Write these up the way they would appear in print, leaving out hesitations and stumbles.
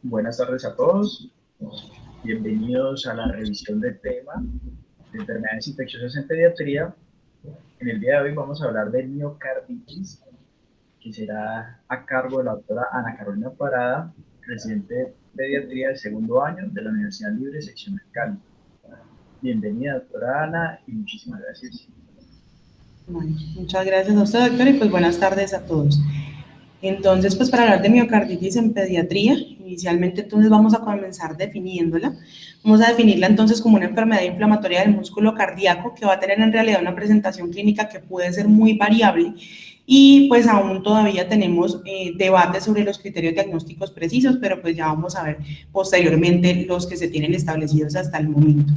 Buenas tardes a todos. Bienvenidos a la revisión del tema de enfermedades infecciosas en pediatría. En el día de hoy vamos a hablar de miocarditis, que será a cargo de la doctora Ana Carolina Parada, residente de pediatría del segundo año de la Universidad Libre Sección del Cali. Bienvenida, doctora Ana, y muchísimas gracias. Bueno, muchas gracias a usted, doctor, y pues buenas tardes a todos. Entonces, pues para hablar de miocarditis en pediatría, inicialmente entonces vamos a comenzar definiéndola. Vamos a definirla entonces como una enfermedad inflamatoria del músculo cardíaco que va a tener en realidad una presentación clínica que puede ser muy variable y pues aún todavía tenemos debates sobre los criterios diagnósticos precisos, pero pues ya vamos a ver posteriormente los que se tienen establecidos hasta el momento.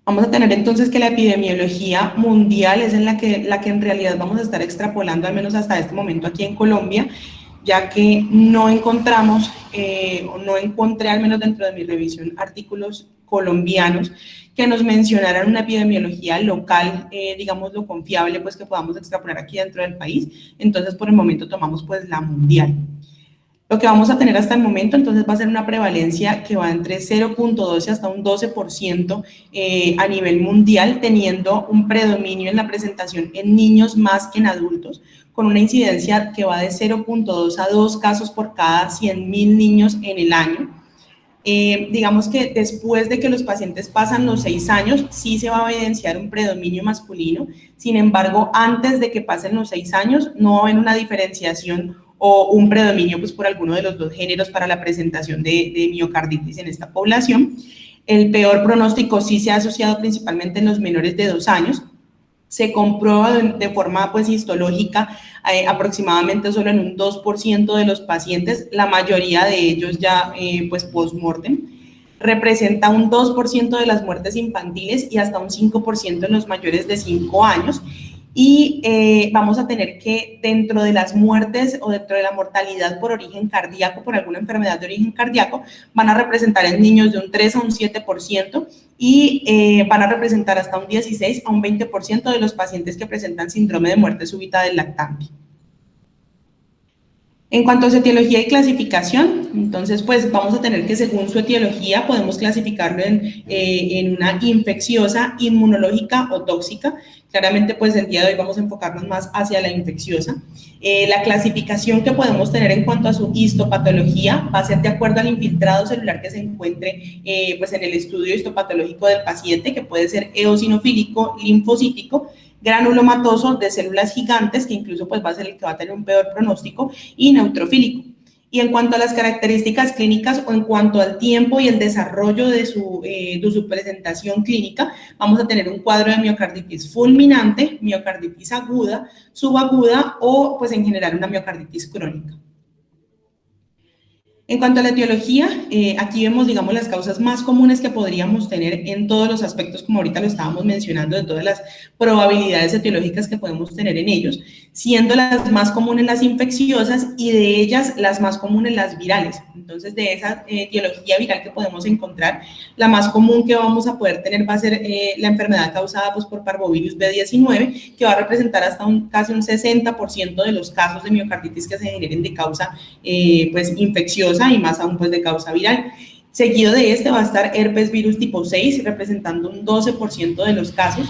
Vamos a tener entonces que la epidemiología mundial es la que en realidad vamos a estar extrapolando, al menos hasta este momento aquí en Colombia, ya que no encontramos, o no encontré, al menos dentro de mi revisión, artículos colombianos que nos mencionaran una epidemiología local, digámoslo, confiable, pues que podamos extrapolar aquí dentro del país. Entonces, por el momento tomamos pues la mundial. Lo que vamos a tener hasta el momento, entonces, va a ser una prevalencia que va entre 0.12 hasta un 12% a nivel mundial, teniendo un predominio en la presentación en niños más que en adultos, con una incidencia que va de 0.2 a 2 casos por cada 100.000 niños en el año. Digamos que después de que los pacientes pasan los 6 años, sí se va a evidenciar un predominio masculino. Sin embargo, antes de que pasen los 6 años, no va a haber una diferenciación o un predominio pues, por alguno de los dos géneros para la presentación de miocarditis en esta población. El peor pronóstico sí se ha asociado principalmente en los menores de 2 años. Se comprueba de forma pues, histológica aproximadamente solo en un 2% de los pacientes, la mayoría de ellos ya pues, post-mortem. Representa un 2% de las muertes infantiles y hasta un 5% en los mayores de 5 años. Y vamos a tener que dentro de las muertes o dentro de la mortalidad por origen cardíaco, por alguna enfermedad de origen cardíaco, van a representar en niños de un 3 a un 7% y van a representar hasta un 16 a un 20% de los pacientes que presentan síndrome de muerte súbita del lactante. En cuanto a su etiología y clasificación, entonces pues vamos a tener que según su etiología podemos clasificarlo en una infecciosa, inmunológica o tóxica. Claramente pues el día de hoy vamos a enfocarnos más hacia la infecciosa. La clasificación que podemos tener en cuanto a su histopatología va a ser de acuerdo al infiltrado celular que se encuentre pues en el estudio histopatológico del paciente, que puede ser eosinofílico, linfocítico, granulomatoso de células gigantes, que incluso pues va a ser el que va a tener un peor pronóstico, y neutrofílico. Y en cuanto a las características clínicas o en cuanto al tiempo y el desarrollo de su presentación clínica, vamos a tener un cuadro de miocarditis fulminante, miocarditis aguda, subaguda o pues en general una miocarditis crónica. En cuanto a la etiología, aquí vemos, digamos, las causas más comunes que podríamos tener en todos los aspectos, como ahorita lo estábamos mencionando, de todas las probabilidades etiológicas que podemos tener en ellos, siendo las más comunes las infecciosas y de ellas las más comunes las virales. Entonces, de esa etiología viral que podemos encontrar, la más común que vamos a poder tener va a ser la enfermedad causada pues, por parvovirus B19, que va a representar hasta casi un 60% de los casos de miocarditis que se generen de causa pues, infecciosa y más aún pues de causa viral. Seguido de este va a estar herpes virus tipo 6, representando un 12% de los casos,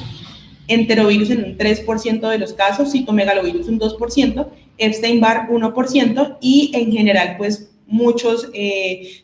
enterovirus en un 3% de los casos, citomegalovirus un 2%, Epstein-Barr 1% y en general pues muchos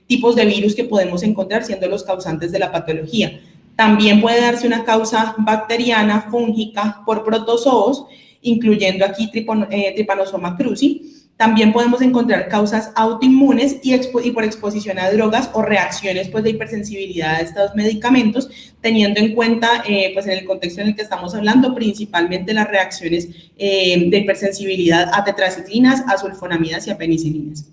tipos de virus que podemos encontrar siendo los causantes de la patología. También puede darse una causa bacteriana, fúngica, por protozoos, incluyendo aquí Trypanosoma cruzi. También podemos encontrar causas autoinmunes y por exposición a drogas o reacciones pues, de hipersensibilidad a estos medicamentos, teniendo en cuenta, pues en el contexto en el que estamos hablando, principalmente las reacciones de hipersensibilidad a tetraciclinas, a sulfonamidas y a penicilinas.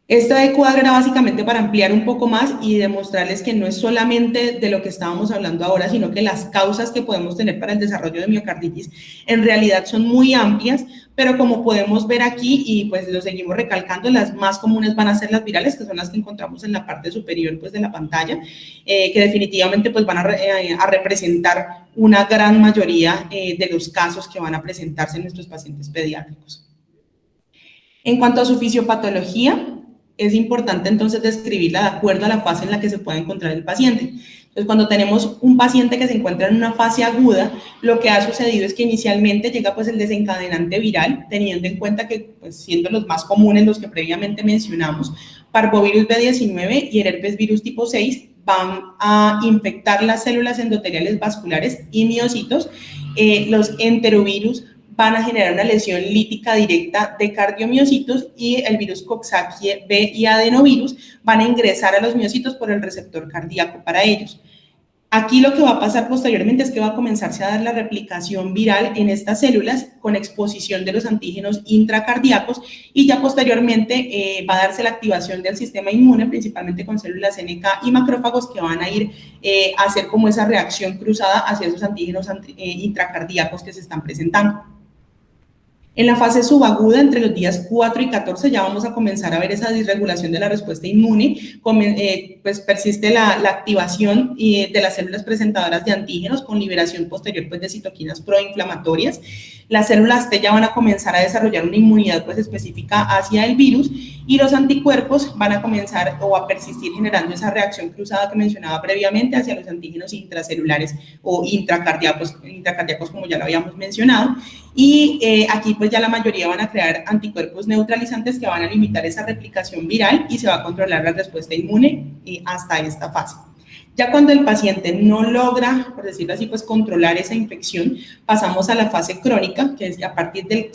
Este cuadro era básicamente para ampliar un poco más y demostrarles que no es solamente de lo que estábamos hablando ahora, sino que las causas que podemos tener para el desarrollo de miocarditis en realidad son muy amplias, pero como podemos ver aquí, y pues lo seguimos recalcando, las más comunes van a ser las virales, que son las que encontramos en la parte superior pues, de la pantalla, que definitivamente pues, van a representar una gran mayoría de los casos que van a presentarse en nuestros pacientes pediátricos. En cuanto a su fisiopatología, es importante entonces describirla de acuerdo a la fase en la que se pueda encontrar el paciente. Entonces, cuando tenemos un paciente que se encuentra en una fase aguda, lo que ha sucedido es que inicialmente llega pues el desencadenante viral, teniendo en cuenta que, pues, siendo los más comunes los que previamente mencionamos, parvovirus B19 y el herpes virus tipo 6, van a infectar las células endoteliales vasculares y miocitos. Los enterovirus van a generar una lesión lítica directa de cardiomiocitos y el virus Coxsackie B y adenovirus van a ingresar a los miocitos por el receptor cardíaco para ellos. Aquí lo que va a pasar posteriormente es que va a comenzarse a dar la replicación viral en estas células con exposición de los antígenos intracardíacos y ya posteriormente va a darse la activación del sistema inmune, principalmente con células NK y macrófagos que van a ir a hacer como esa reacción cruzada hacia esos antígenos intracardíacos que se están presentando. En la fase subaguda, entre los días 4 y 14, ya vamos a comenzar a ver esa disregulación de la respuesta inmune, pues persiste la activación de las células presentadoras de antígenos con liberación posterior pues, de citoquinas proinflamatorias. Las células T ya van a comenzar a desarrollar una inmunidad pues, específica hacia el virus y los anticuerpos van a comenzar o a persistir generando esa reacción cruzada que mencionaba previamente hacia los antígenos intracelulares o intracardíacos como ya lo habíamos mencionado. Y aquí pues ya la mayoría van a crear anticuerpos neutralizantes que van a limitar esa replicación viral y se va a controlar la respuesta inmune hasta esta fase. Ya cuando el paciente no logra, por decirlo así, pues controlar esa infección, pasamos a la fase crónica, que es a partir del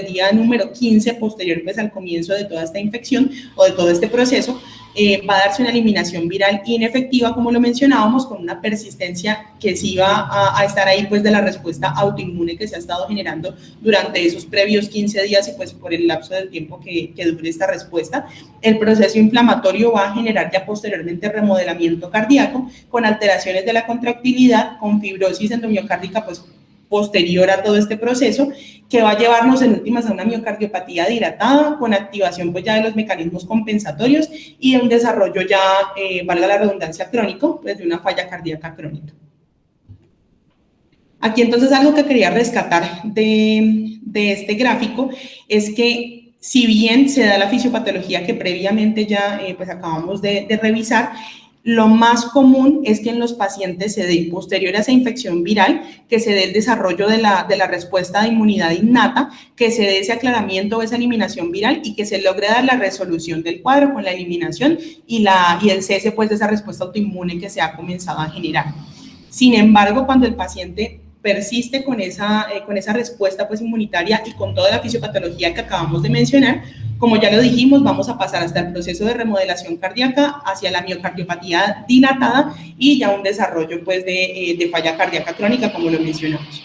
día número 15, posterior pues al comienzo de toda esta infección o de todo este proceso, va a darse una eliminación viral inefectiva, como lo mencionábamos, con una persistencia que sí va a estar ahí pues de la respuesta autoinmune que se ha estado generando durante esos previos 15 días y pues por el lapso del tiempo que dure esta respuesta. El proceso inflamatorio va a generar ya posteriormente remodelamiento cardíaco con alteraciones de la contractilidad, con fibrosis endomiocárdica pues posterior a todo este proceso, que va a llevarnos en últimas a una miocardiopatía dilatada con activación pues ya de los mecanismos compensatorios y de un desarrollo ya, valga la redundancia, crónico, pues de una falla cardíaca crónica. Aquí entonces algo que quería rescatar de este gráfico es que si bien se da la fisiopatología que previamente ya pues acabamos de revisar, lo más común es que en los pacientes se dé, posterior a esa infección viral, que se dé el desarrollo de la respuesta de inmunidad innata, que se dé ese aclaramiento o esa eliminación viral y que se logre dar la resolución del cuadro con la eliminación y el cese pues, de esa respuesta autoinmune que se ha comenzado a generar. Sin embargo, cuando el paciente persiste con esa respuesta pues, inmunitaria y con toda la fisiopatología que acabamos de mencionar, como ya lo dijimos, vamos a pasar hasta el proceso de remodelación cardíaca hacia la miocardiopatía dilatada y ya un desarrollo pues, de falla cardíaca crónica, como lo mencionamos.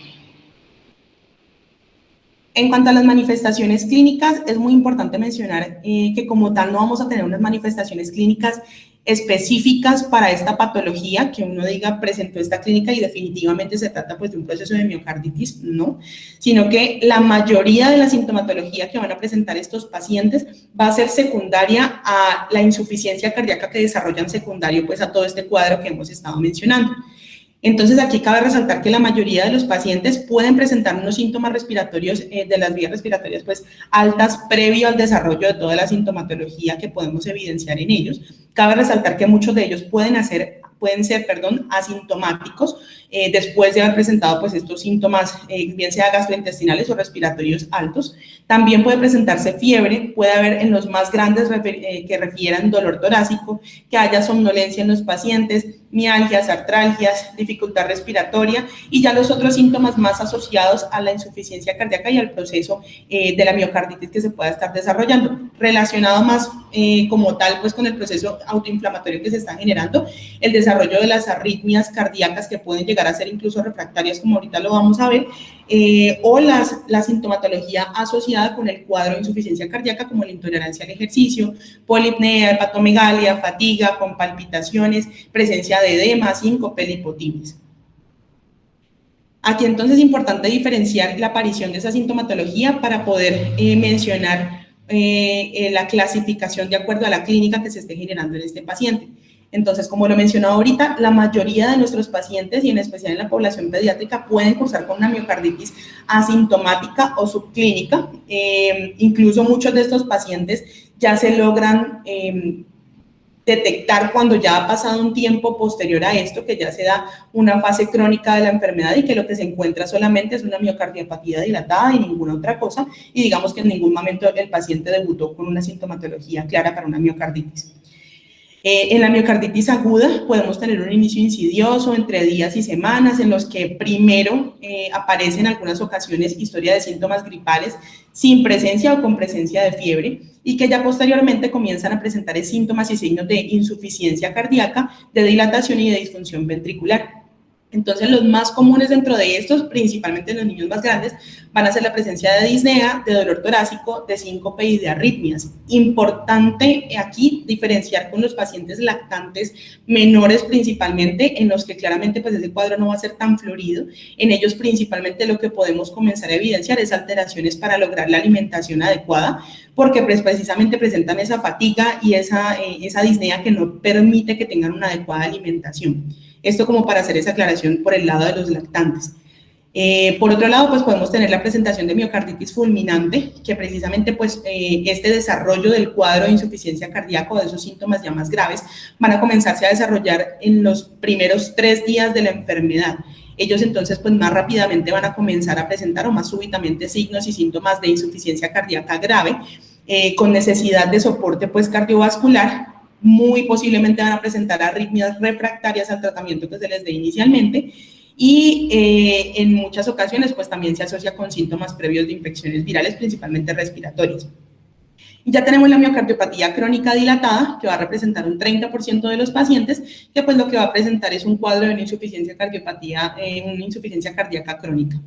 En cuanto a las manifestaciones clínicas, es muy importante mencionar que como tal no vamos a tener unas manifestaciones clínicas específicas para esta patología, que uno diga presentó esta clínica y definitivamente se trata pues de un proceso de miocarditis, no, sino que la mayoría de la sintomatología que van a presentar estos pacientes va a ser secundaria a la insuficiencia cardíaca que desarrollan secundario pues a todo este cuadro que hemos estado mencionando. Entonces, aquí cabe resaltar que la mayoría de los pacientes pueden presentar unos síntomas respiratorios de las vías respiratorias pues, altas previo al desarrollo de toda la sintomatología que podemos evidenciar en ellos. Cabe resaltar que muchos de ellos pueden ser asintomáticos después de haber presentado pues, estos síntomas, bien sea gastrointestinales o respiratorios altos. También puede presentarse fiebre, puede haber en los más grandes que refieran dolor torácico, que haya somnolencia en los pacientes, mialgias, artralgias, dificultad respiratoria y ya los otros síntomas más asociados a la insuficiencia cardíaca y al proceso de la miocarditis que se pueda estar desarrollando. Relacionado más como tal pues con el proceso autoinflamatorio que se está generando, el desarrollo de las arritmias cardíacas que pueden llegar a ser incluso refractarias, como ahorita lo vamos a ver, o la sintomatología asociada con el cuadro de insuficiencia cardíaca como la intolerancia al ejercicio, polipnea, hepatomegalia, fatiga, con palpitaciones, presencia de edema, síncope, lipotimias. Aquí entonces es importante diferenciar la aparición de esa sintomatología para poder mencionar la clasificación de acuerdo a la clínica que se esté generando en este paciente. Entonces, como lo mencionaba ahorita, la mayoría de nuestros pacientes, y en especial en la población pediátrica, pueden cursar con una miocarditis asintomática o subclínica. Incluso muchos de estos pacientes ya se logran detectar cuando ya ha pasado un tiempo posterior a esto, que ya se da una fase crónica de la enfermedad y que lo que se encuentra solamente es una miocardiopatía dilatada y ninguna otra cosa, y digamos que en ningún momento el paciente debutó con una sintomatología clara para una miocarditis. En la miocarditis aguda podemos tener un inicio insidioso entre días y semanas en los que primero aparece en algunas ocasiones historia de síntomas gripales sin presencia o con presencia de fiebre y que ya posteriormente comienzan a presentar síntomas y signos de insuficiencia cardíaca, de dilatación y de disfunción ventricular. Entonces, los más comunes dentro de estos, principalmente en los niños más grandes, van a ser la presencia de disnea, de dolor torácico, de síncope y de arritmias. Importante aquí diferenciar con los pacientes lactantes menores principalmente, en los que claramente pues ese cuadro no va a ser tan florido. En ellos principalmente lo que podemos comenzar a evidenciar es alteraciones para lograr la alimentación adecuada, porque pues, precisamente presentan esa fatiga y esa disnea que no permite que tengan una adecuada alimentación. Esto como para hacer esa aclaración por el lado de los lactantes. Por otro lado, pues podemos tener la presentación de miocarditis fulminante, que precisamente pues este desarrollo del cuadro de insuficiencia cardíaca o de esos síntomas ya más graves van a comenzarse a desarrollar en los primeros 3 días de la enfermedad. Ellos entonces pues más rápidamente van a comenzar a presentar o más súbitamente signos y síntomas de insuficiencia cardíaca grave, con necesidad de soporte pues cardiovascular. Muy posiblemente van a presentar arritmias refractarias al tratamiento que se les dé inicialmente y en muchas ocasiones pues también se asocia con síntomas previos de infecciones virales, principalmente respiratorias. Y ya tenemos la miocardiopatía crónica dilatada, que va a representar un 30% de los pacientes, que pues lo que va a presentar es un cuadro de una insuficiencia cardíaca crónica.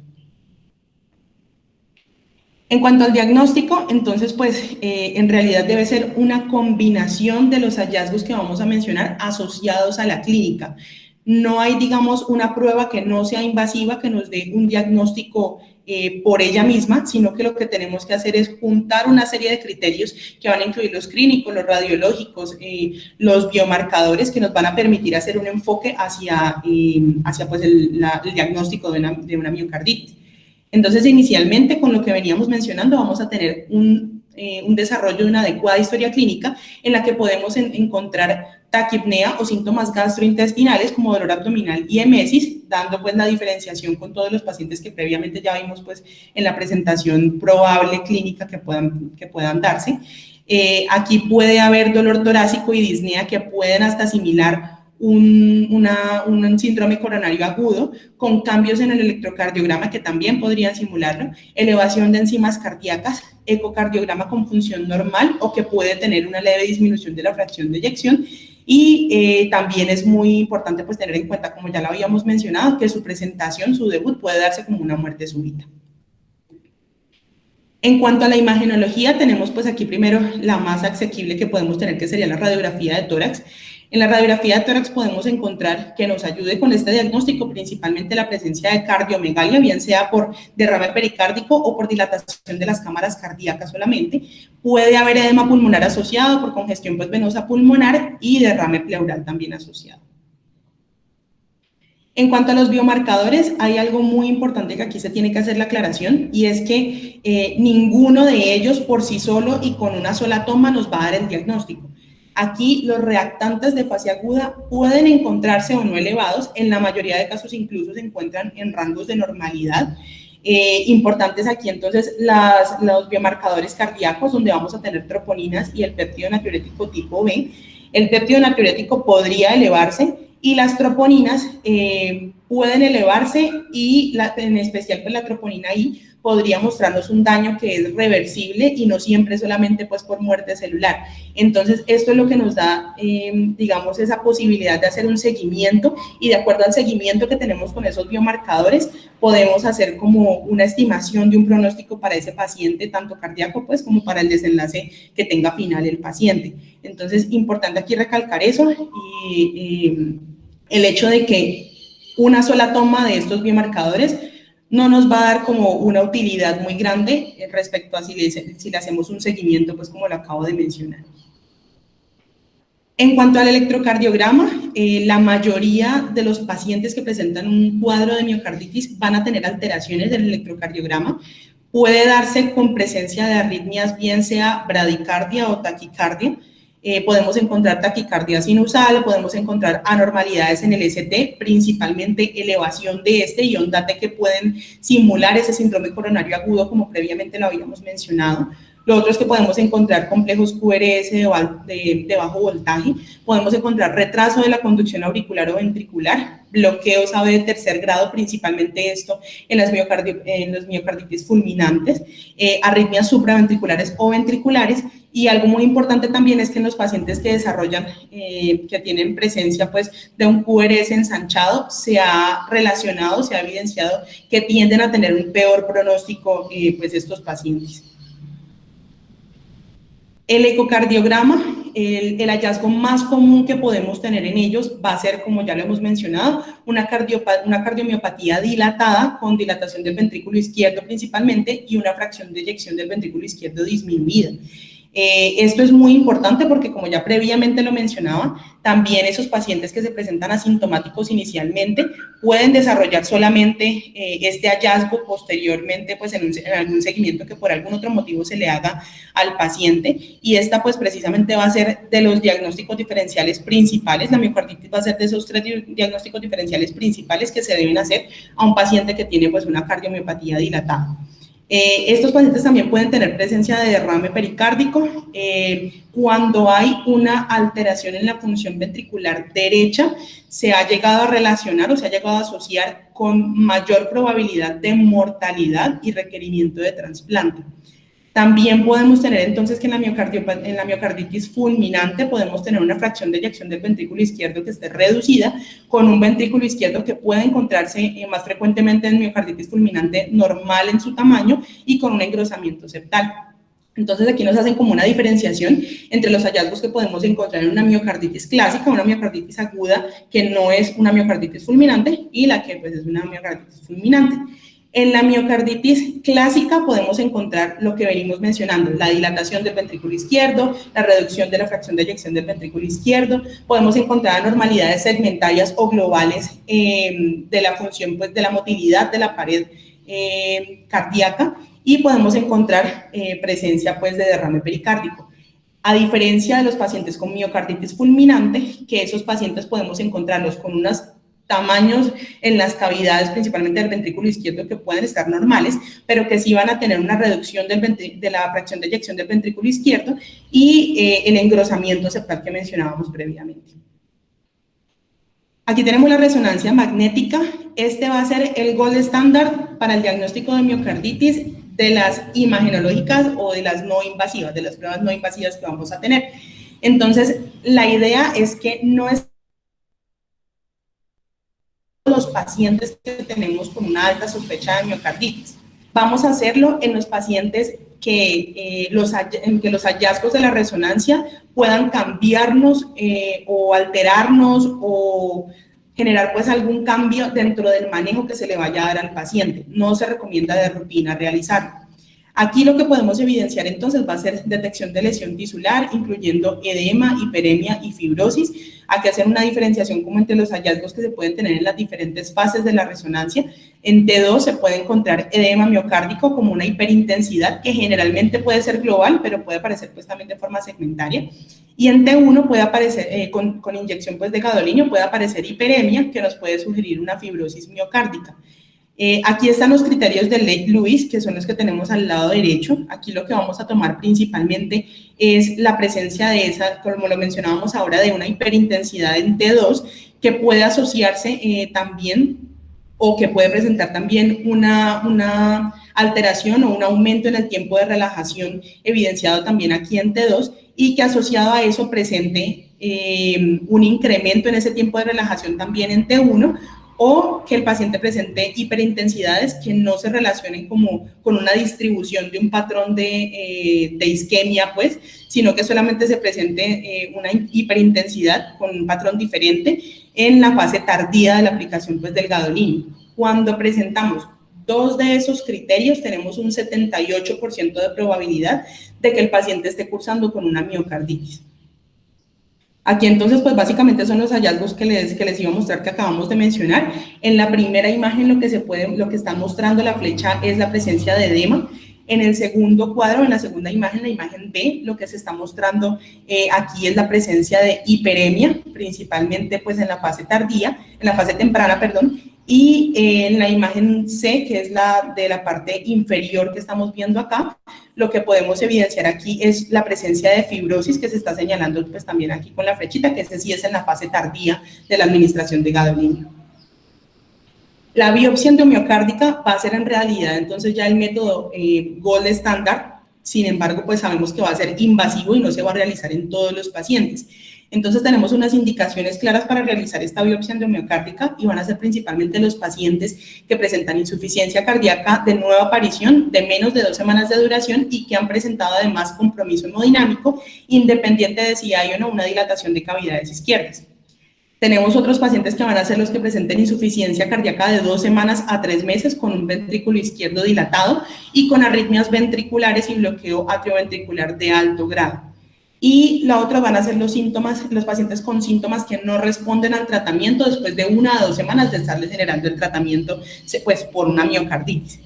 En cuanto al diagnóstico, entonces, pues, en realidad debe ser una combinación de los hallazgos que vamos a mencionar asociados a la clínica. No hay, digamos, una prueba que no sea invasiva, que nos dé un diagnóstico por ella misma, sino que lo que tenemos que hacer es juntar una serie de criterios que van a incluir los clínicos, los radiológicos, los biomarcadores que nos van a permitir hacer un enfoque hacia pues, el diagnóstico de una miocarditis. Entonces, inicialmente, con lo que veníamos mencionando, vamos a tener un desarrollo de una adecuada historia clínica en la que podemos encontrar taquipnea o síntomas gastrointestinales como dolor abdominal y emesis, dando pues la diferenciación con todos los pacientes que previamente ya vimos pues en la presentación probable clínica que puedan darse. Aquí puede haber dolor torácico y disnea que pueden hasta asimilar un síndrome coronario agudo con cambios en el electrocardiograma que también podrían simularlo, elevación de enzimas cardíacas, ecocardiograma con función normal o que puede tener una leve disminución de la fracción de eyección. Y también es muy importante pues tener en cuenta, como ya lo habíamos mencionado, que su presentación, su debut puede darse como una muerte súbita. En cuanto a la imagenología, tenemos pues aquí primero la más asequible que podemos tener, que sería la radiografía de tórax. En la radiografía de tórax podemos encontrar que nos ayude con este diagnóstico principalmente la presencia de cardiomegalia, bien sea por derrame pericárdico o por dilatación de las cámaras cardíacas solamente. Puede haber edema pulmonar asociado por congestión pues, venosa pulmonar y derrame pleural también asociado. En cuanto a los biomarcadores, hay algo muy importante que aquí se tiene que hacer la aclaración y es que ninguno de ellos por sí solo y con una sola toma nos va a dar el diagnóstico. Aquí los reactantes de fase aguda pueden encontrarse o no elevados, en la mayoría de casos incluso se encuentran en rangos de normalidad. Importantes aquí entonces los biomarcadores cardíacos, donde vamos a tener troponinas y el péptido natriurético tipo B. El péptido natriurético podría elevarse y las troponinas pueden elevarse y en especial pues la troponina I podría mostrarnos un daño que es reversible y no siempre solamente pues por muerte celular. Entonces esto es lo que nos da digamos esa posibilidad de hacer un seguimiento y de acuerdo al seguimiento que tenemos con esos biomarcadores podemos hacer como una estimación de un pronóstico para ese paciente tanto cardíaco pues como para el desenlace que tenga final el paciente. Entonces importante aquí recalcar eso y el hecho de que una sola toma de estos biomarcadores no nos va a dar como una utilidad muy grande respecto a si le hacemos un seguimiento, pues como lo acabo de mencionar. En cuanto al electrocardiograma, la mayoría de los pacientes que presentan un cuadro de miocarditis van a tener alteraciones del electrocardiograma. Puede darse con presencia de arritmias, bien sea bradicardia o taquicardia. Podemos encontrar taquicardia sinusal, podemos encontrar anormalidades en el ST, principalmente elevación de este y ondate que pueden simular ese síndrome coronario agudo, como previamente lo habíamos mencionado. Lo otro es que podemos encontrar complejos QRS de bajo voltaje, podemos encontrar retraso de la conducción auricular o ventricular, bloqueos AB de tercer grado, principalmente esto en los miocarditis fulminantes, arritmias supraventriculares o ventriculares, y algo muy importante también es que en los pacientes que desarrollan, que tienen presencia pues de un QRS ensanchado, se ha relacionado, se ha evidenciado que tienden a tener un peor pronóstico pues estos pacientes. El ecocardiograma, el hallazgo más común que podemos tener en ellos va a ser, como ya lo hemos mencionado, una cardiomiopatía dilatada con dilatación del ventrículo izquierdo principalmente y una fracción de eyección del ventrículo izquierdo disminuida. Esto es muy importante porque, como ya previamente lo mencionaba, también esos pacientes que se presentan asintomáticos inicialmente pueden desarrollar solamente este hallazgo posteriormente, pues en algún seguimiento que por algún otro motivo se le haga al paciente, y esta pues precisamente va a ser de los diagnósticos diferenciales principales. La miocarditis va a ser de esos 3 diagnósticos diferenciales principales que se deben hacer a un paciente que tiene pues una cardiomiopatía dilatada. Estos pacientes también pueden tener presencia de derrame pericárdico cuando hay una alteración en la función ventricular derecha. Se ha llegado a relacionar o se ha llegado a asociar con mayor probabilidad de mortalidad y requerimiento de trasplante. También podemos tener entonces que en la miocarditis fulminante podemos tener una fracción de eyección del ventrículo izquierdo que esté reducida, con un ventrículo izquierdo que puede encontrarse más frecuentemente en miocarditis fulminante normal en su tamaño y con un engrosamiento septal. Entonces aquí nos hacen como una diferenciación entre los hallazgos que podemos encontrar en una miocarditis clásica, una miocarditis aguda que no es una miocarditis fulminante, y la que pues es una miocarditis fulminante. En la miocarditis clásica podemos encontrar lo que venimos mencionando, la dilatación del ventrículo izquierdo, la reducción de la fracción de eyección del ventrículo izquierdo, podemos encontrar anormalidades segmentarias o globales de la función pues, de la motilidad de la pared cardíaca, y podemos encontrar presencia pues, de derrame pericárdico. A diferencia de los pacientes con miocarditis fulminante, que esos pacientes podemos encontrarlos con unas tamaños en las cavidades, principalmente del ventrículo izquierdo, que pueden estar normales, pero que sí van a tener una reducción de la fracción de eyección del ventrículo izquierdo y el engrosamiento septal que mencionábamos previamente. Aquí tenemos la resonancia magnética. Este va a ser el gold estándar para el diagnóstico de miocarditis de las imagenológicas o de las no invasivas, de las pruebas no invasivas que vamos a tener. Entonces, la idea es que no es los pacientes que tenemos con una alta sospecha de miocarditis. Vamos a hacerlo en los pacientes que los hallazgos de la resonancia puedan cambiarnos o alterarnos o generar pues algún cambio dentro del manejo que se le vaya a dar al paciente. No se recomienda de rutina realizarlo. Aquí lo que podemos evidenciar entonces va a ser detección de lesión tisular, incluyendo edema, hiperemia y fibrosis. Hay que hacer una diferenciación como entre los hallazgos que se pueden tener en las diferentes fases de la resonancia. En T2 se puede encontrar edema miocárdico como una hiperintensidad que generalmente puede ser global, pero puede aparecer pues también de forma segmentaria. Y en T1 puede aparecer, con inyección pues de gadolinio, puede aparecer hiperemia que nos puede sugerir una fibrosis miocárdica. Aquí están los criterios de Lake-Lewis, que son los que tenemos al lado derecho. Aquí lo que vamos a tomar principalmente es la presencia de esa, como lo mencionábamos ahora, de una hiperintensidad en T2, que puede asociarse también o que puede presentar también una alteración o un aumento en el tiempo de relajación, evidenciado también aquí en T2, y que asociado a eso presente un incremento en ese tiempo de relajación también en T1, o que el paciente presente hiperintensidades que no se relacionen como con una distribución de un patrón de isquemia, pues, sino que solamente se presente una hiperintensidad con un patrón diferente en la fase tardía de la aplicación pues, del gadolinio. Cuando presentamos 2 de esos criterios, tenemos un 78% de probabilidad de que el paciente esté cursando con una miocarditis. Aquí entonces, pues básicamente son los hallazgos que les iba a mostrar que acabamos de mencionar. En la primera imagen lo que está mostrando la flecha es la presencia de edema. En el segundo cuadro, en la segunda imagen, la imagen B, lo que se está mostrando aquí es la presencia de hiperemia, principalmente pues en la fase tardía, en la fase temprana, perdón, y en la imagen C, que es la de la parte inferior que estamos viendo acá, lo que podemos evidenciar aquí es la presencia de fibrosis que se está señalando pues también aquí con la flechita, que ese sí es en la fase tardía de la administración de gadolinium. La biopsia endomiocárdica va a ser en realidad entonces ya el método gold estándar, sin embargo pues sabemos que va a ser invasivo y no se va a realizar en todos los pacientes. Entonces tenemos unas indicaciones claras para realizar esta biopsia endomiocárdica y van a ser principalmente los pacientes que presentan insuficiencia cardíaca de nueva aparición, de menos de 2 semanas de duración y que han presentado además compromiso hemodinámico, independiente de si hay o no una dilatación de cavidades izquierdas. Tenemos otros pacientes que van a ser los que presenten insuficiencia cardíaca de 2 semanas a 3 meses con un ventrículo izquierdo dilatado y con arritmias ventriculares y bloqueo atrioventricular de alto grado. Y la otra van a ser los pacientes con síntomas que no responden al tratamiento después de 1 a 2 semanas de estarles generando el tratamiento pues, por una miocarditis.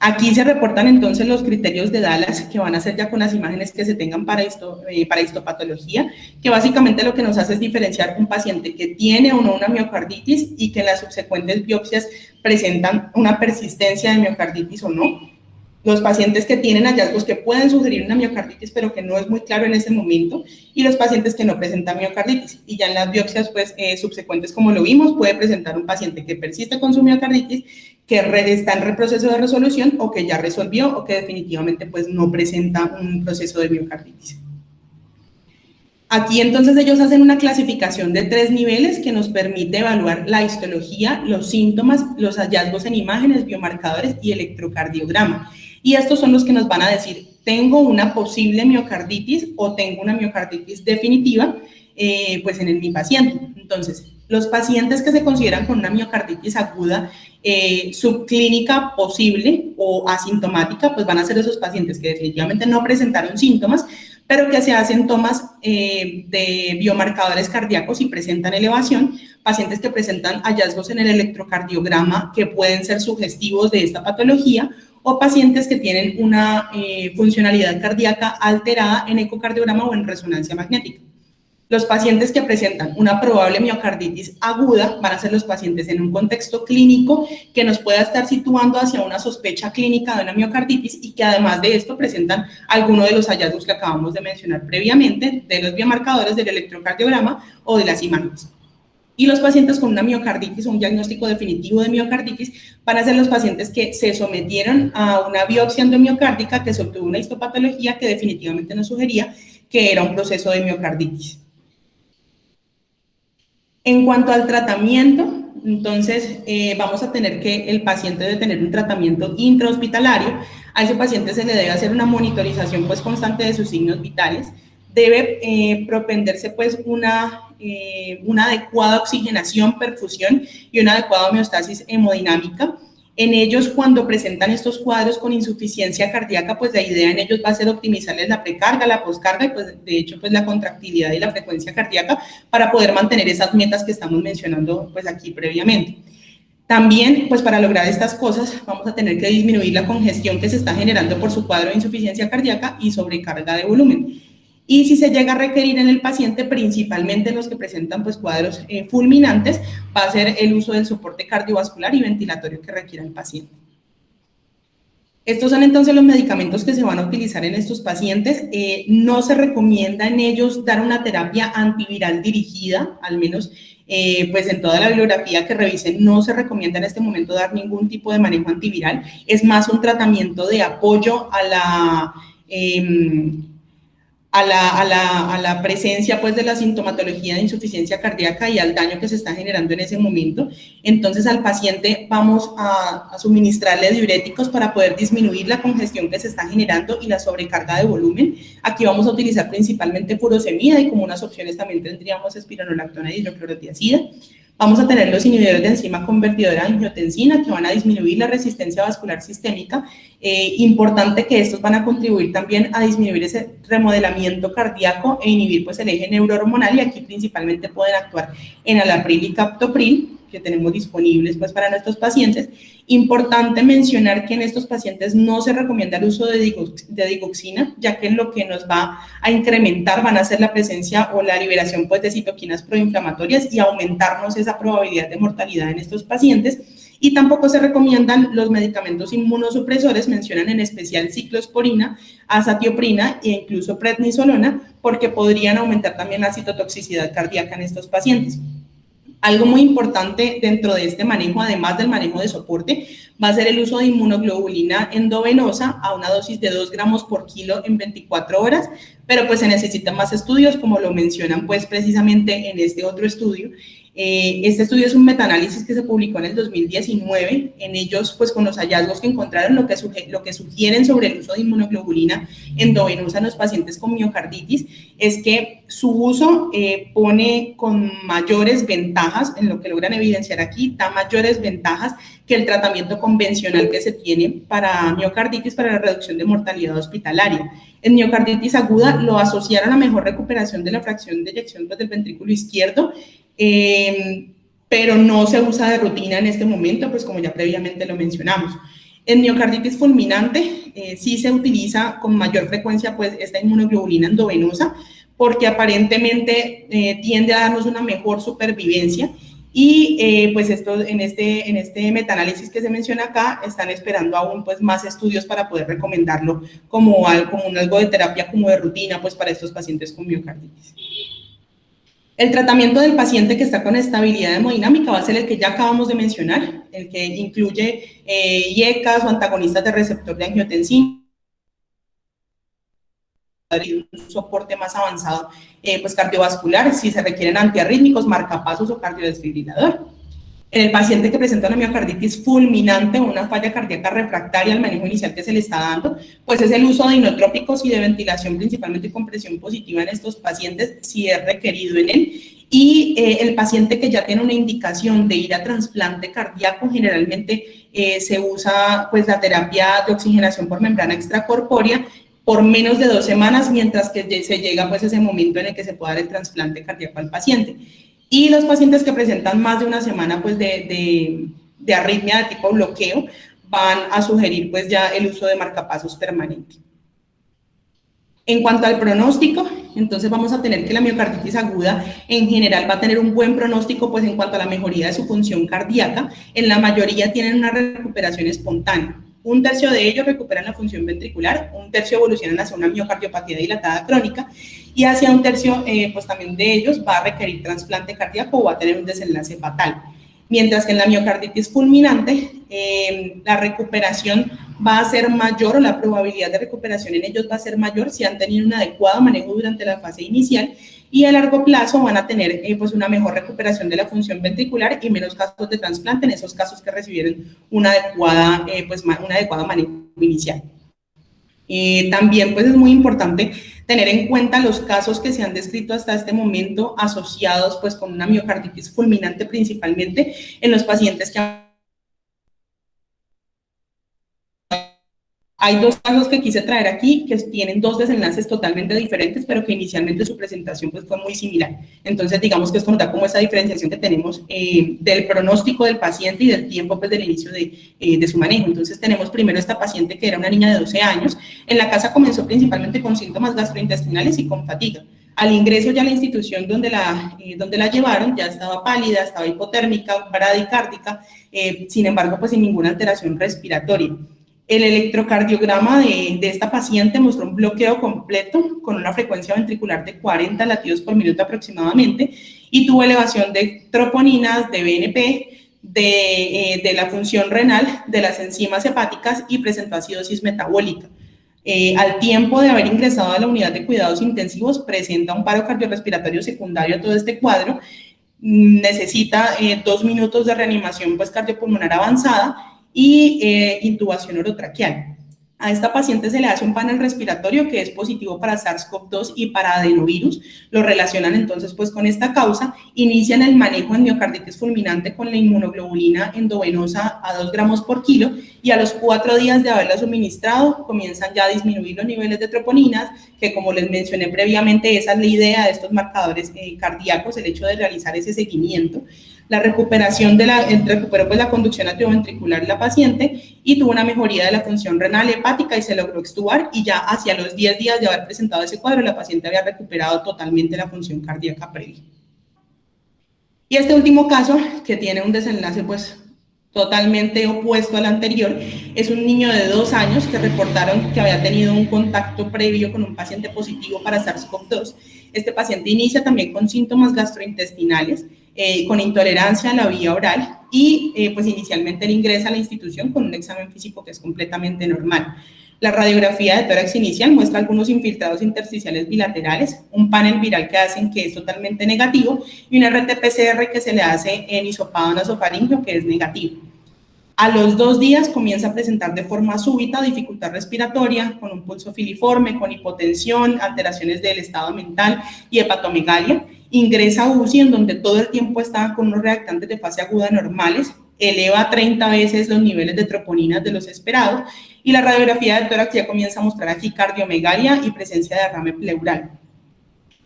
Aquí se reportan entonces los criterios de Dallas, que van a ser ya con las imágenes que se tengan para histopatología, que básicamente lo que nos hace es diferenciar un paciente que tiene o no una miocarditis y que en las subsecuentes biopsias presentan una persistencia de miocarditis o no. Los pacientes que tienen hallazgos que pueden sugerir una miocarditis, pero que no es muy claro en ese momento, y los pacientes que no presentan miocarditis. Y ya en las biopsias pues, subsecuentes, como lo vimos, puede presentar un paciente que persiste con su miocarditis, que está en reproceso de resolución, o que ya resolvió, o que definitivamente pues, no presenta un proceso de miocarditis. Aquí entonces ellos hacen una clasificación de 3 niveles que nos permite evaluar la histología, los síntomas, los hallazgos en imágenes, biomarcadores y electrocardiograma. Y estos son los que nos van a decir, tengo una posible miocarditis o tengo una miocarditis definitiva pues en mi paciente. Entonces, los pacientes que se consideran con una miocarditis aguda subclínica posible o asintomática, pues van a ser esos pacientes que definitivamente no presentaron síntomas, pero que se hacen tomas de biomarcadores cardíacos y presentan elevación, pacientes que presentan hallazgos en el electrocardiograma que pueden ser sugestivos de esta patología, o pacientes que tienen una funcionalidad cardíaca alterada en ecocardiograma o en resonancia magnética. Los pacientes que presentan una probable miocarditis aguda van a ser los pacientes en un contexto clínico que nos pueda estar situando hacia una sospecha clínica de una miocarditis y que además de esto presentan alguno de los hallazgos que acabamos de mencionar previamente, de los biomarcadores del electrocardiograma o de las imágenes. Y los pacientes con una miocarditis o un diagnóstico definitivo de miocarditis van a ser los pacientes que se sometieron a una biopsia endomiocárdica que se obtuvo una histopatología que definitivamente nos sugería que era un proceso de miocarditis. En cuanto al tratamiento, entonces vamos a tener que el paciente debe tener un tratamiento intrahospitalario. A ese paciente se le debe hacer una monitorización pues, constante de sus signos vitales. Debe propenderse pues una adecuada oxigenación, perfusión y una adecuada homeostasis hemodinámica. En ellos, cuando presentan estos cuadros con insuficiencia cardíaca, pues la idea en ellos va a ser optimizarles la precarga, la poscarga y pues de hecho pues la contractilidad y la frecuencia cardíaca para poder mantener esas metas que estamos mencionando pues aquí previamente. También, pues para lograr estas cosas, vamos a tener que disminuir la congestión que se está generando por su cuadro de insuficiencia cardíaca y sobrecarga de volumen. Y si se llega a requerir en el paciente, principalmente en los que presentan pues, cuadros fulminantes, va a ser el uso del soporte cardiovascular y ventilatorio que requiera el paciente. Estos son entonces los medicamentos que se van a utilizar en estos pacientes. No se recomienda en ellos dar una terapia antiviral dirigida, al menos pues en toda la bibliografía que revisen, no se recomienda en este momento dar ningún tipo de manejo antiviral. Es más un tratamiento de apoyo a la presencia pues, de la sintomatología de insuficiencia cardíaca y al daño que se está generando en ese momento. Entonces, al paciente vamos a suministrarle diuréticos para poder disminuir la congestión que se está generando y la sobrecarga de volumen. Aquí vamos a utilizar principalmente furosemida y como unas opciones también tendríamos espironolactona y hidroclorotiazida. Vamos a tener los inhibidores de enzima convertidora de angiotensina que van a disminuir la resistencia vascular sistémica. Importante que estos van a contribuir también a disminuir ese remodelamiento cardíaco e inhibir pues el eje neurohormonal, y aquí principalmente pueden actuar enalapril y captopril, que tenemos disponibles pues para nuestros pacientes. Importante mencionar que en estos pacientes no se recomienda el uso de digoxina, ya que lo que nos va a incrementar van a ser la presencia o la liberación pues de citoquinas proinflamatorias y aumentarnos esa probabilidad de mortalidad en estos pacientes. Y tampoco se recomiendan los medicamentos inmunosupresores, mencionan en especial ciclosporina, azatioprina e incluso prednisolona, porque podrían aumentar también la citotoxicidad cardíaca en estos pacientes. Algo muy importante dentro de este manejo, además del manejo de soporte, va a ser el uso de inmunoglobulina endovenosa a una dosis de 2 gramos por kilo en 24 horas, pero pues se necesitan más estudios, como lo mencionan pues precisamente en este otro estudio. Este estudio es un metaanálisis que se publicó en el 2019. En ellos, pues con los hallazgos que encontraron, lo que sugieren sobre el uso de inmunoglobulina endovenosa en los pacientes con miocarditis es que su uso pone con mayores ventajas, en lo que logran evidenciar aquí, da mayores ventajas que el tratamiento convencional que se tiene para miocarditis, para la reducción de mortalidad hospitalaria. En miocarditis aguda lo asociaron a mejor recuperación de la fracción de eyección del ventrículo izquierdo, pero no se usa de rutina en este momento, pues como ya previamente lo mencionamos. En miocarditis fulminante sí se utiliza con mayor frecuencia pues esta inmunoglobulina endovenosa, porque aparentemente tiende a darnos una mejor supervivencia, y pues esto, en este metaanálisis que se menciona acá, están esperando aún pues más estudios para poder recomendarlo como algo de terapia como de rutina pues para estos pacientes con miocarditis. El tratamiento del paciente que está con estabilidad hemodinámica va a ser el que ya acabamos de mencionar, el que incluye IECAs o antagonistas de receptor de angiotensina, un soporte más avanzado pues cardiovascular, si se requieren antiarrítmicos, marcapasos o cardiodesfibrilador. En el paciente que presenta una miocarditis fulminante o una falla cardíaca refractaria al manejo inicial que se le está dando, pues es el uso de inotrópicos y de ventilación, principalmente con presión positiva en estos pacientes, si es requerido en él. Y el paciente que ya tiene una indicación de ir a trasplante cardíaco, generalmente se usa pues la terapia de oxigenación por membrana extracorpórea por menos de 2 semanas, mientras que se llega pues ese momento en el que se pueda dar el trasplante cardíaco al paciente. Y los pacientes que presentan más de una semana pues de arritmia de tipo bloqueo van a sugerir pues ya el uso de marcapasos permanente. En cuanto al pronóstico, entonces vamos a tener que la miocarditis aguda en general va a tener un buen pronóstico pues en cuanto a la mejoría de su función cardíaca. En la mayoría tienen una recuperación espontánea. 1/3 de ellos recuperan la función ventricular, 1/3 evolucionan hacia una miocardiopatía dilatada crónica, y hacia 1/3 pues también de ellos va a requerir trasplante cardíaco o va a tener un desenlace fatal. Mientras que en la miocarditis fulminante la recuperación va a ser mayor, o la probabilidad de recuperación en ellos va a ser mayor si han tenido un adecuado manejo durante la fase inicial, y a largo plazo van a tener pues una mejor recuperación de la función ventricular y menos casos de trasplante en esos casos que recibieron un adecuado manejo inicial. También pues es muy importante tener en cuenta los casos que se han descrito hasta este momento asociados pues con una miocarditis fulminante, principalmente en los pacientes que han... Hay 2 casos que quise traer aquí que tienen 2 desenlaces totalmente diferentes, pero que inicialmente su presentación pues fue muy similar. Entonces, digamos que esto nos da como esa diferenciación que tenemos del pronóstico del paciente y del tiempo pues del inicio de su manejo. Entonces, tenemos primero esta paciente que era una niña de 12 años. En la casa comenzó principalmente con síntomas gastrointestinales y con fatiga. Al ingreso ya a la institución donde la llevaron, ya estaba pálida, estaba hipotérmica, bradicárdica, sin embargo, pues sin ninguna alteración respiratoria. El electrocardiograma de esta paciente mostró un bloqueo completo con una frecuencia ventricular de 40 latidos por minuto aproximadamente, y tuvo elevación de troponinas, de BNP, de la función renal, de las enzimas hepáticas, y presentó acidosis metabólica. Al tiempo de haber ingresado a la unidad de cuidados intensivos, presenta un paro cardiorrespiratorio secundario a todo este cuadro, necesita 2 minutos de reanimación pues cardiopulmonar avanzada y intubación orotraqueal. A esta paciente se le hace un panel respiratorio que es positivo para SARS-CoV-2 y para adenovirus. Lo relacionan entonces pues con esta causa. Inician el manejo en miocarditis fulminante con la inmunoglobulina endovenosa a 2 gramos por kilo y a los 4 días de haberla suministrado comienzan ya a disminuir los niveles de troponinas, que como les mencioné previamente, esa es la idea de estos marcadores cardíacos, el hecho de realizar ese seguimiento. La recuperación recuperó pues la conducción atrioventricular de la paciente y tuvo una mejoría de la función renal hepática y se logró extubar, y ya hacia los 10 días de haber presentado ese cuadro la paciente había recuperado totalmente la función cardíaca previa. Y este último caso, que tiene un desenlace pues totalmente opuesto al anterior, es un niño de 2 años que reportaron que había tenido un contacto previo con un paciente positivo para SARS-CoV-2. Este paciente inicia también con síntomas gastrointestinales, con intolerancia a la vía oral y pues inicialmente él ingresa a la institución con un examen físico que es completamente normal. La radiografía de tórax inicial muestra algunos infiltrados intersticiales bilaterales, un panel viral que hacen que es totalmente negativo y un RT-PCR que se le hace en hisopado nasofaríngeo que es negativo. A los 2 días comienza a presentar de forma súbita dificultad respiratoria, con un pulso filiforme, con hipotensión, alteraciones del estado mental y hepatomegalia. Ingresa a UCI, en donde todo el tiempo está con unos reactantes de fase aguda normales, eleva 30 veces los niveles de troponinas de los esperados, y la radiografía de tórax ya comienza a mostrar aquí cardiomegalia y presencia de derrame pleural.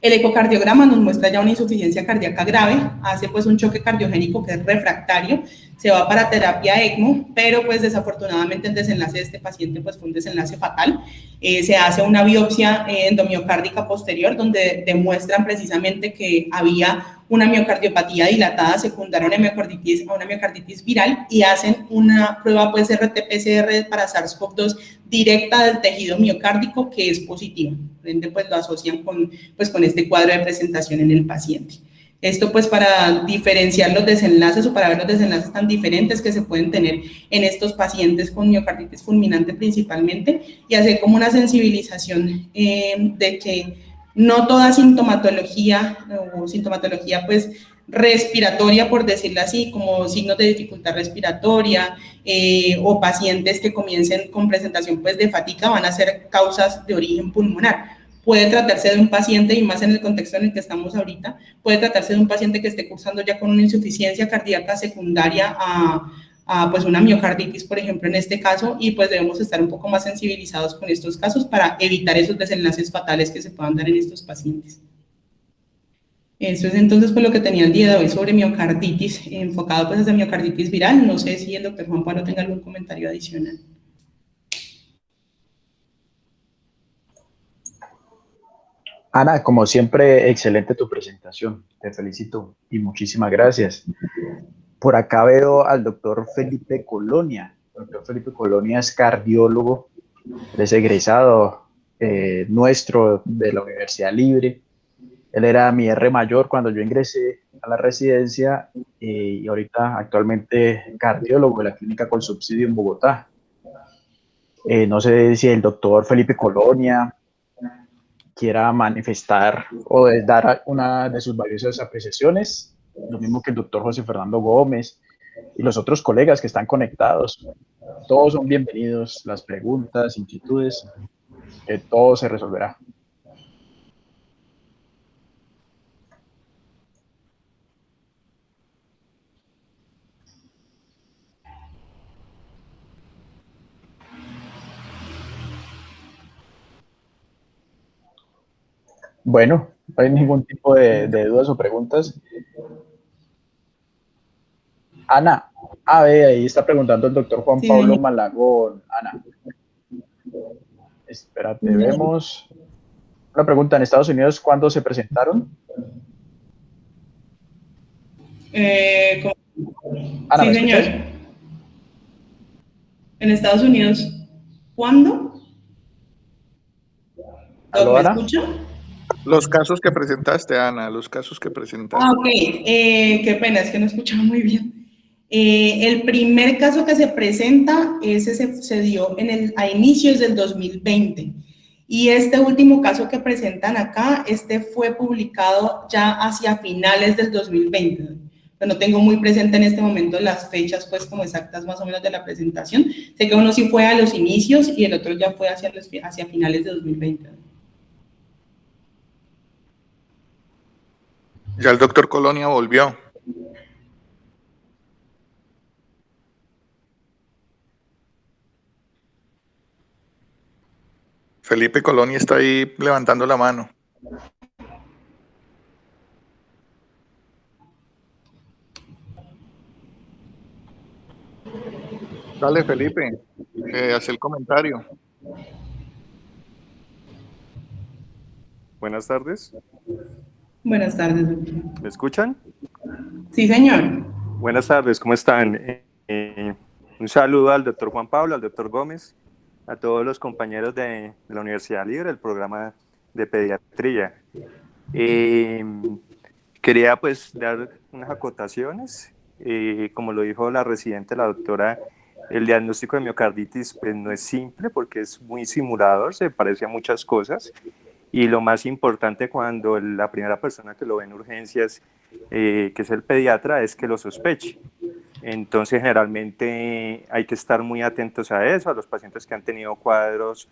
El ecocardiograma nos muestra ya una insuficiencia cardíaca grave, hace pues un choque cardiogénico que es refractario, se va para terapia ECMO, pero pues desafortunadamente el desenlace de este paciente pues fue un desenlace fatal. Se hace una biopsia endomiocárdica posterior donde demuestran precisamente que había una miocardiopatía dilatada secundaria a una miocarditis viral, y hacen una prueba pues RT-PCR para SARS-CoV-2 directa del tejido miocárdico que es positiva. Por ende, pues lo asocian con este cuadro de presentación en el paciente. Esto pues para diferenciar los desenlaces o para ver los desenlaces tan diferentes que se pueden tener en estos pacientes con miocarditis fulminante principalmente, y hacer como una sensibilización de que no toda sintomatología o sintomatología pues respiratoria, por decirlo así, como signos de dificultad respiratoria o pacientes que comiencen con presentación pues de fatiga van a ser causas de origen pulmonar. Puede tratarse de un paciente, y más en el contexto en el que estamos ahorita, puede tratarse de un paciente que esté cursando ya con una insuficiencia cardíaca secundaria a pues una miocarditis, por ejemplo, en este caso, y pues debemos estar un poco más sensibilizados con estos casos para evitar esos desenlaces fatales que se puedan dar en estos pacientes. Eso es entonces pues lo que tenía el día de hoy sobre miocarditis, enfocado pues desde miocarditis viral. No sé si el doctor Juan Pablo tenga algún comentario adicional. Ana, como siempre, excelente tu presentación. Te felicito y muchísimas gracias. Por acá veo al doctor Felipe Colonia. El doctor Felipe Colonia es cardiólogo, es egresado nuestro de la Universidad Libre. Él era mi R mayor cuando yo ingresé a la residencia y ahorita actualmente cardiólogo de la Clínica Colsubsidio en Bogotá. No sé si el doctor Felipe Colonia quiera manifestar o dar una de sus valiosas apreciaciones, lo mismo que el doctor José Fernando Gómez y los otros colegas que están conectados. Todos son bienvenidos, las preguntas, inquietudes, todo se resolverá. Bueno, no hay ningún tipo de dudas o preguntas. Ana, ahí está preguntando el doctor Juan Pablo Malagón. Ana, espérate, vemos. Una pregunta, ¿en Estados Unidos cuándo se presentaron? Ana, sí, señor. En Estados Unidos, ¿cuándo? ¿Me escucha? Los casos que presentaste, Ana, los casos que presentaste. Ah, ok. Qué pena, es que no escuchaba muy bien. El primer caso que se presenta, ese se dio a inicios del 2020. Y este último caso que presentan acá, fue publicado ya hacia finales del 2020. No tengo muy presente en este momento las fechas, pues, como exactas más o menos de la presentación. Sé que uno sí fue a los inicios y el otro ya fue hacia finales de 2020. Ya el doctor Colonia volvió. Felipe Colonia está ahí levantando la mano. Dale, Felipe, haz el comentario. Buenas tardes. Buenas tardes, doctor. ¿Me escuchan? Sí, señor. Buenas tardes, ¿cómo están? Un saludo al doctor Juan Pablo, al doctor Gómez, a todos los compañeros de la Universidad Libre, el programa de pediatría. Quería pues dar unas acotaciones. Como lo dijo la residente, la doctora, el diagnóstico de miocarditis pues no es simple porque es muy simulador, se parece a muchas cosas. Y lo más importante cuando la primera persona que lo ve en urgencias, que es el pediatra, es que lo sospeche. Entonces, generalmente hay que estar muy atentos a eso, a los pacientes que han tenido cuadros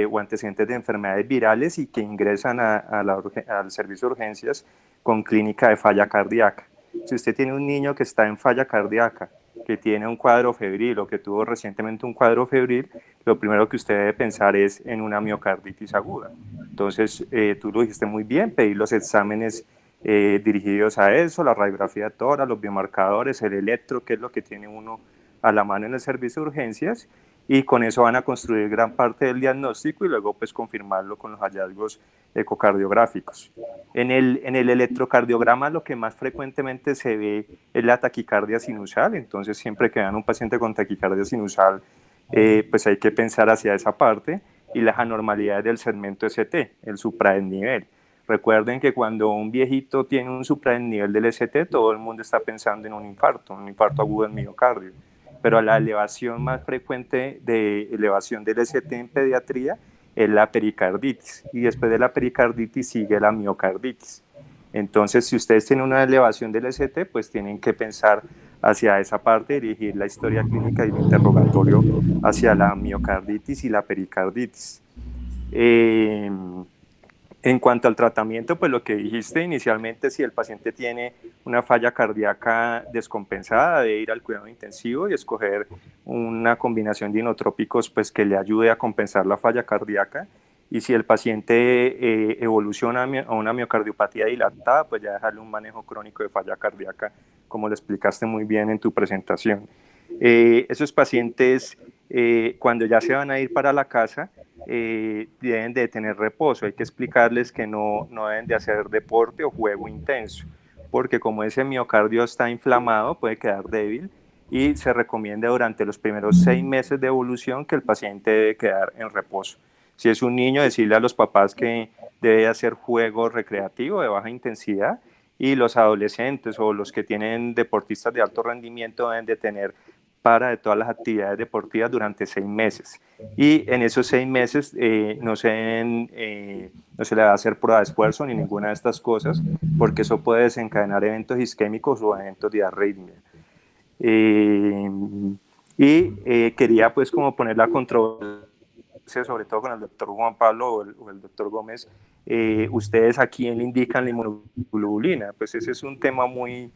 o antecedentes de enfermedades virales y que ingresan al servicio de urgencias con clínica de falla cardíaca. Si usted tiene un niño que está en falla cardíaca, que tiene un cuadro febril o que tuvo recientemente un cuadro febril, lo primero que usted debe pensar es en una miocarditis aguda. Entonces, tú lo dijiste muy bien, pedir los exámenes dirigidos a eso, la radiografía de tórax, los biomarcadores, el electro, que es lo que tiene uno a la mano en el servicio de urgencias, y con eso van a construir gran parte del diagnóstico y luego pues confirmarlo con los hallazgos ecocardiográficos. En el electrocardiograma lo que más frecuentemente se ve es la taquicardia sinusal, entonces siempre que vean un paciente con taquicardia sinusal, pues hay que pensar hacia esa parte, y las anormalidades del segmento ST, el supradesnivel. Recuerden que cuando un viejito tiene un supradesnivel del ST, todo el mundo está pensando en un infarto agudo del miocardio. Pero la elevación más frecuente de elevación del ST en pediatría es la pericarditis. Y después de la pericarditis sigue la miocarditis. Entonces, si ustedes tienen una elevación del ST, pues tienen que pensar hacia esa parte, dirigir la historia clínica y el interrogatorio hacia la miocarditis y la pericarditis. En cuanto al tratamiento, pues lo que dijiste inicialmente, si el paciente tiene una falla cardíaca descompensada, de ir al cuidado intensivo y escoger una combinación de inotrópicos pues, que le ayude a compensar la falla cardíaca. Y si el paciente evoluciona a una miocardiopatía dilatada, pues ya dejarle un manejo crónico de falla cardíaca, como lo explicaste muy bien en tu presentación. Esos pacientes, cuando ya se van a ir para la casa, deben de tener reposo. Hay que explicarles que no deben de hacer deporte o juego intenso, porque como ese miocardio está inflamado, puede quedar débil, y se recomienda durante los primeros 6 meses de evolución que el paciente debe quedar en reposo. Si es un niño, decirle a los papás que debe hacer juego recreativo de baja intensidad, y los adolescentes o los que tienen deportistas de alto rendimiento deben de tener para de todas las actividades deportivas durante 6 meses. Y en esos 6 meses no se le va a hacer prueba de esfuerzo ni ninguna de estas cosas, porque eso puede desencadenar eventos isquémicos o eventos de arritmia. Quería pues como poner la controversia, sobre todo con el doctor Juan Pablo o el doctor Gómez, ustedes a quién le indican la inmunoglobulina. Pues ese es un tema muy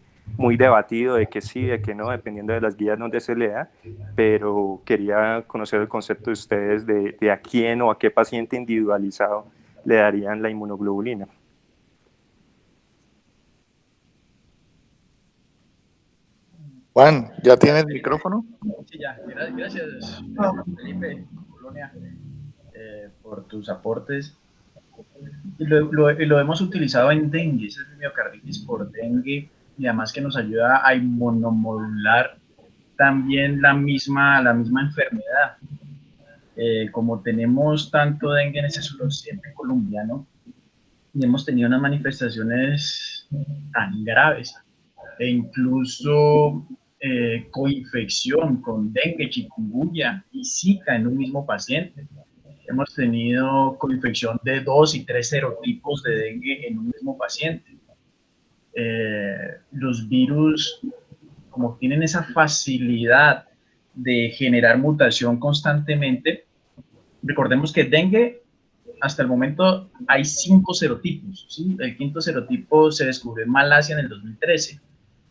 debatido, de que sí, de que no, dependiendo de las guías donde se lea, pero quería conocer el concepto de ustedes de a quién o a qué paciente individualizado le darían la inmunoglobulina. Juan, ¿ya tienes el micrófono? Sí, ya. Gracias, Felipe, Colonia, por tus aportes. Y lo hemos utilizado en dengue, esa es miocarditis por dengue, y además que nos ayuda a inmunomodular también la misma enfermedad. Como tenemos tanto dengue en ese suroccidente colombiano, y hemos tenido unas manifestaciones tan graves, e incluso coinfección con dengue, chikungunya y zika en un mismo paciente. Hemos tenido coinfección de 2 y 3 serotipos de dengue en un mismo paciente. los virus, como tienen esa facilidad de generar mutación constantemente, recordemos que dengue, hasta el momento hay 5 serotipos, ¿sí? El quinto serotipo se descubrió en Malasia en el 2013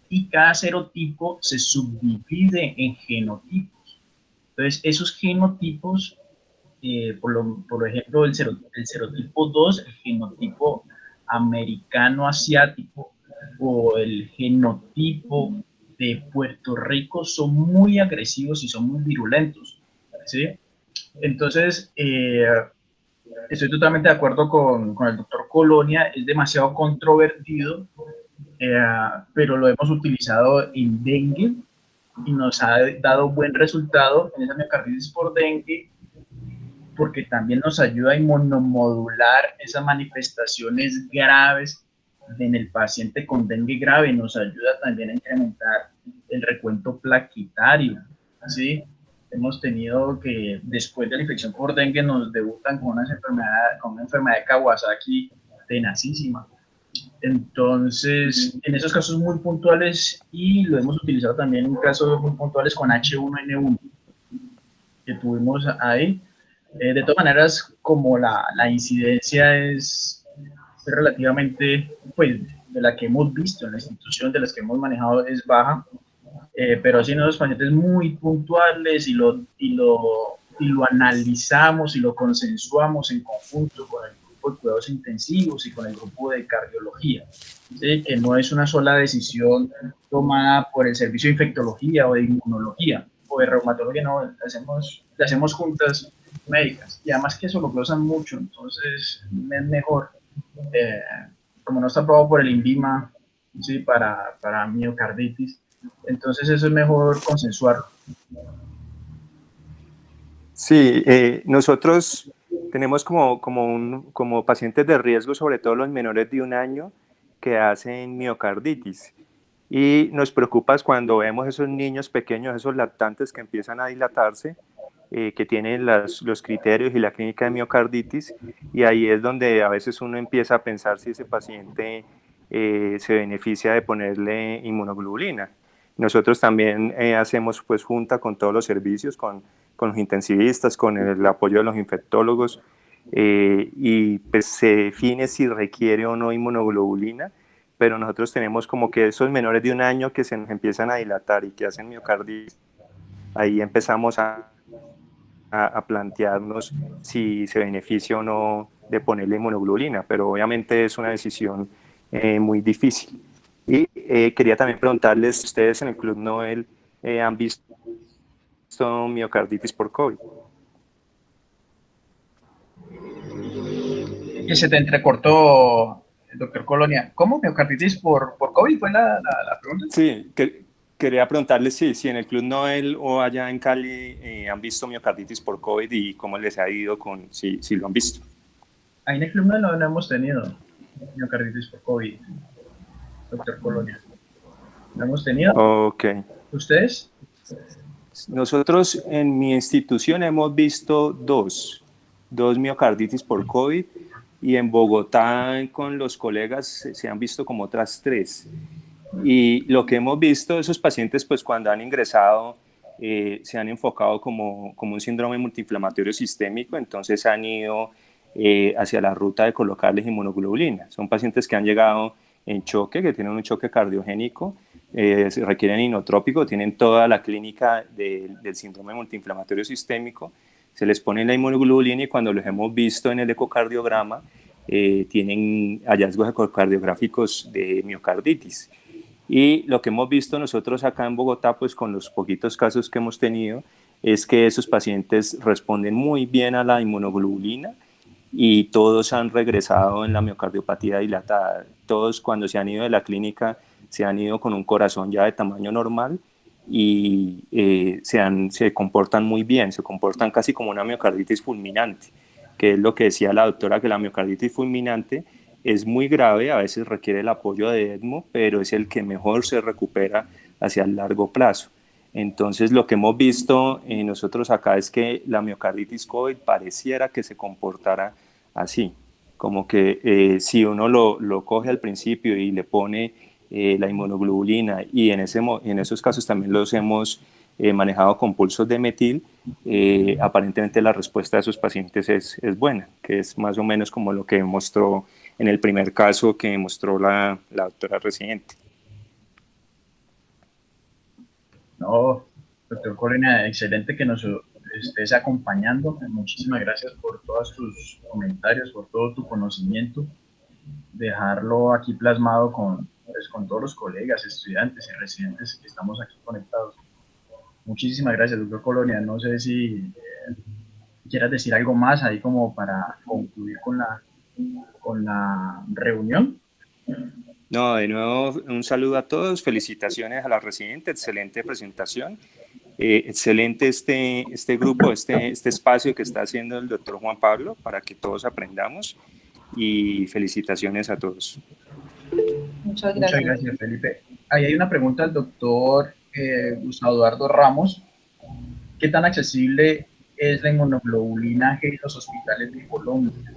y cada serotipo se subdivide en genotipos. Entonces, esos genotipos, por ejemplo, el serotipo 2, el genotipo americano-asiático o el genotipo de Puerto Rico son muy agresivos y son muy virulentos, ¿sí? Entonces, estoy totalmente de acuerdo con el doctor Colonia, es demasiado controvertido, pero lo hemos utilizado en dengue y nos ha dado buen resultado en esa miocarditis por dengue, porque también nos ayuda a inmunomodular esas manifestaciones graves en el paciente con dengue grave, nos ayuda también a incrementar el recuento plaquetario, ¿sí? Hemos tenido que después de la infección por dengue nos debutan con una enfermedad de Kawasaki tenacísima. Entonces, en esos casos muy puntuales, y lo hemos utilizado también en casos muy puntuales con H1N1 que tuvimos ahí. De todas maneras, como la incidencia es relativamente, pues, de la que hemos visto en la institución, de las que hemos manejado, es baja, pero sí en los pacientes muy puntuales y lo analizamos y lo consensuamos en conjunto con el grupo de cuidados intensivos y con el grupo de cardiología, ¿sí? Que no es una sola decisión tomada por el servicio de infectología o de inmunología o de reumatología, no, la hacemos juntas médicas, y además que eso lo glosan mucho, entonces es mejor, como no está aprobado por el INVIMA, ¿sí? para miocarditis, entonces eso es mejor consensuarlo. Sí, nosotros tenemos como pacientes de riesgo, sobre todo los menores de 1 año, que hacen miocarditis. Y nos preocupa cuando vemos esos niños pequeños, esos lactantes que empiezan a dilatarse, que tienen los criterios y la clínica de miocarditis, y ahí es donde a veces uno empieza a pensar si ese paciente se beneficia de ponerle inmunoglobulina. Nosotros también hacemos pues junta con todos los servicios, con los intensivistas, con el apoyo de los infectólogos, y pues se define si requiere o no inmunoglobulina, pero nosotros tenemos como que esos menores de 1 año que se nos empiezan a dilatar y que hacen miocarditis, ahí empezamos a plantearnos si se beneficia o no de ponerle inmunoglobulina, pero obviamente es una decisión muy difícil. Y quería también preguntarles, ¿ustedes en el Club Nobel han visto miocarditis por COVID? Que se te entrecortó, doctor Colonia. ¿Cómo? ¿Miocarditis por COVID? ¿Fue la pregunta? Sí, quería preguntarles si en el Club Nobel o allá en Cali han visto miocarditis por COVID y cómo les ha ido si lo han visto. Ahí en el Club no hemos tenido miocarditis por COVID, doctor Colonia. ¿Lo hemos tenido? Ok. ¿Ustedes? Nosotros en mi institución hemos visto dos miocarditis por COVID, y en Bogotá con los colegas se han visto como otras 3. Y lo que hemos visto, esos pacientes pues cuando han ingresado se han enfocado como un síndrome multiinflamatorio sistémico, entonces han ido hacia la ruta de colocarles inmunoglobulina. Son pacientes que han llegado en choque, que tienen un choque cardiogénico, requieren inotrópico, tienen toda la clínica del síndrome multiinflamatorio sistémico, se les pone la inmunoglobulina y cuando los hemos visto en el ecocardiograma tienen hallazgos ecocardiográficos de miocarditis. Y lo que hemos visto nosotros acá en Bogotá, pues con los poquitos casos que hemos tenido, es que esos pacientes responden muy bien a la inmunoglobulina y todos han regresado en la miocardiopatía dilatada. Todos cuando se han ido de la clínica se han ido con un corazón ya de tamaño normal y se comportan muy bien, se comportan casi como una miocarditis fulminante, que es lo que decía la doctora, que la miocarditis fulminante es muy grave, a veces requiere el apoyo de ECMO, pero es el que mejor se recupera hacia el largo plazo. Entonces, lo que hemos visto nosotros acá es que la miocarditis COVID pareciera que se comportara así, como que si uno lo coge al principio y le pone la inmunoglobulina, y en esos casos también los hemos manejado con pulsos de metil, aparentemente la respuesta de esos pacientes es buena, que es más o menos como lo que mostró en el primer caso que mostró la doctora residente. No, doctor Corina, excelente que nos estés acompañando. Muchísimas gracias por todos tus comentarios, por todo tu conocimiento. Dejarlo aquí plasmado con todos los colegas, estudiantes y residentes que estamos aquí conectados. Muchísimas gracias, doctor Colonia. No sé si quieras decir algo más ahí como para concluir con la reunión. No, de nuevo, un saludo a todos, felicitaciones a la residente, excelente presentación, excelente este grupo, este espacio que está haciendo el doctor Juan Pablo para que todos aprendamos, y felicitaciones a todos. Muchas gracias. Muchas gracias, Felipe. Ahí hay una pregunta al doctor Gustavo Eduardo Ramos. ¿Qué tan accesible es la inmunoglobulina G en los hospitales de Colombia?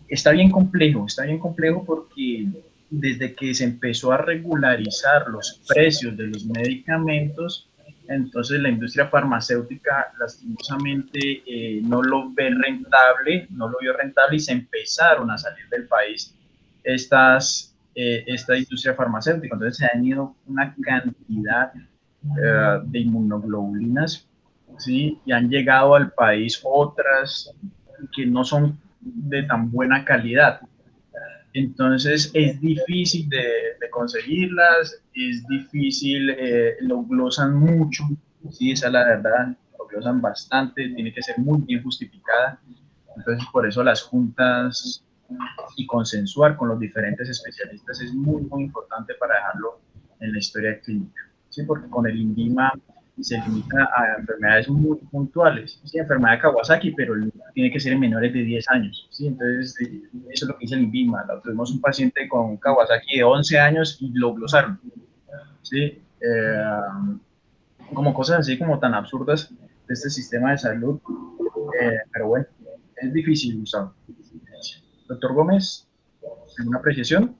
Está bien complejo porque desde que se empezó a regularizar los precios de los medicamentos, entonces la industria farmacéutica lastimosamente no lo vio rentable y se empezaron a salir del país esta industria farmacéutica. Entonces se han ido una cantidad de inmunoglobulinas, ¿sí? Y han llegado al país otras que no son de tan buena calidad. Entonces es difícil de conseguirlas, es difícil, lo glosan mucho, sí, esa es la verdad, lo glosan bastante, tiene que ser muy bien justificada. Entonces por eso las juntas y consensuar con los diferentes especialistas es muy importante para dejarlo en la historia clínica, ¿sí? Porque con el INVIMA se limita a enfermedades muy puntuales, ¿sí? Enfermedad de Kawasaki, pero tiene que ser en menores de 10 años, ¿sí? Entonces, eso es lo que dice el INVIMA. Tuvimos un paciente con Kawasaki de 11 años y lo glosaron, ¿sí? Como cosas así como tan absurdas de este sistema de salud, pero bueno, es difícil, Gustavo. Doctor Gómez, ¿alguna apreciación?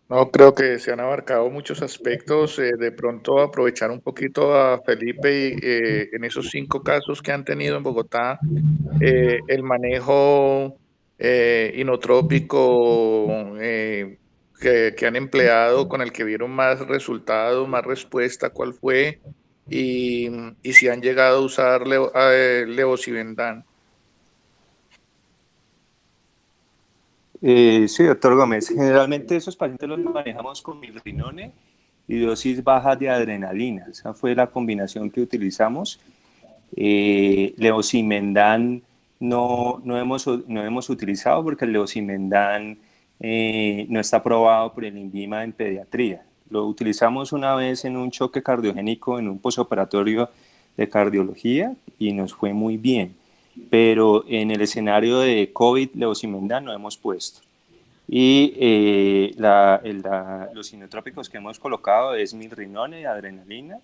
No, creo que se han abarcado muchos aspectos. De pronto aprovechar un poquito a Felipe en esos 5 casos que han tenido en Bogotá, el manejo inotrópico que han empleado, con el que vieron más resultados, más respuesta, ¿cuál fue? Y si han llegado a usar levosimendan. Sí, doctor Gómez, generalmente esos pacientes los manejamos con milrinone y dosis bajas de adrenalina. Esa fue la combinación que utilizamos. Levosimendan no hemos utilizado porque el levosimendan no está aprobado por el INVIMA en pediatría. Lo utilizamos una vez en un choque cardiogénico en un posoperatorio de cardiología y nos fue muy bien, pero en el escenario de COVID levosimendan no hemos puesto. Y los inotrópicos que hemos colocado es milrinone y adrenalina,